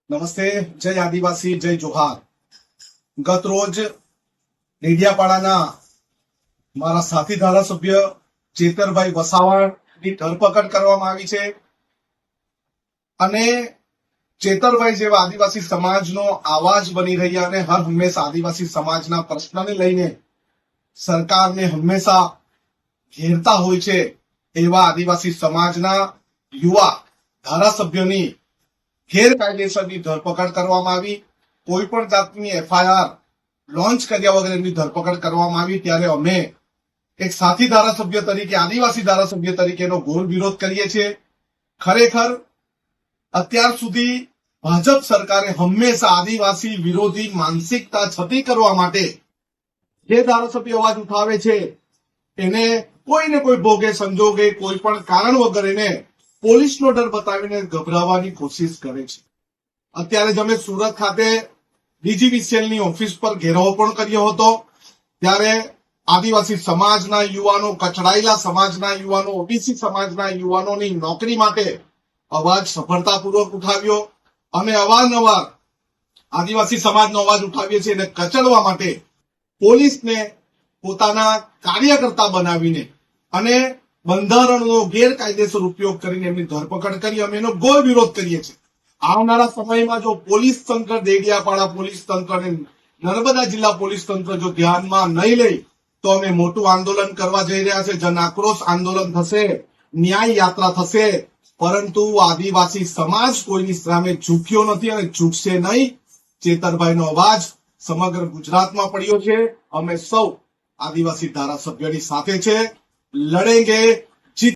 નમસ્તે, જય આદિવાસી, જય જોહાર. ગત રોજ ડેડિયાપાડાના મારા સાથી ધારાસભ્ય ચેતરભાઈ વસાવાની ધરપકડ કરવામાં આવી છે અને ચેતરભાઈ જેવા આદિવાસી સમાજનો આવાજ બની રહ્યા અને હર હંમેશા આદિવાસી સમાજના પ્રશ્નને લઈને સરકારને હંમેશા ઘેરતા હોય છે એવા આદિવાસી સમાજના યુવા ધારાસભ્યોની ગેરકાયદેસરની ધરપકડ કરવામાં આવી. કોઈ પણ જાતની એફઆઈઆર લોન્ચ કર્યા વગર એમની ધરપકડ કરવામાં આવી. ત્યારે અમે એક સાથી ધારાસભ્ય તરીકે, આદિવાસી ધારાસભ્ય તરીકેનો ઘોર વિરોધ કરીએ છીએ. ખરેખર અત્યાર સુધી ભાજપ સરકારે હંમેશા આદિવાસી વિરોધી માનસિકતા છતી કરવા માટે જે ધારાસભ્ય અવાજ ઉઠાવે છે એને કોઈને કોઈ ભોગે સંજોગે કોઈ પણ કારણ વગર એને પોલીસનો ડર બતાવીને ગભરાવવાની કોશિશ કરે છે. અત્યારે જ અમે સુરત ખાતે ડીજીવીસીએલની ઓફિસ પર ઘેરાવો પણ કર્યો હતો. ત્યારે આદિવાસી સમાજના યુવાનો, કચડાયેલા સમાજના યુવાનો, ઓબીસી સમાજના યુવાનોની નોકરી માટે અવાજ સફળતાપૂર્વક ઉઠાવ્યો. અમે અવારનવાર આદિવાસી સમાજનો અવાજ ઉઠાવીએ છીએ અને કચડવા માટે પોલીસને પોતાના કાર્યકર્તા બનાવીને અને બંધારણનો ગેરકાયદેસર ઉપયોગ કરીને એમની ધરપકડ કરી. અમે એનો ઘોર વિરોધ કરીએ છીએ. આવનારા સમયમાં જો પોલીસ તંત્ર, ડેડિયાપાડા પોલીસ તંત્ર અને નર્મદા જિલ્લા પોલીસ તંત્ર જો ધ્યાનમાં નહીં લે તો અમે મોટું આંદોલન કરવા જઈ રહ્યા છે. જન આક્રોશ આંદોલન થશે, ન્યાય યાત્રા થશે. પરંતુ આદિવાસી સમાજ કોઈની સામે ઝૂક્યો નથી અને ઝૂકશે નહીં. ચેતરભાઈનો અવાજ સમગ્ર ગુજરાતમાં પડ્યો છે. અમે સૌ આદિવાસી ધારાસભ્યોની સાથે છે. લડેંગે, જીત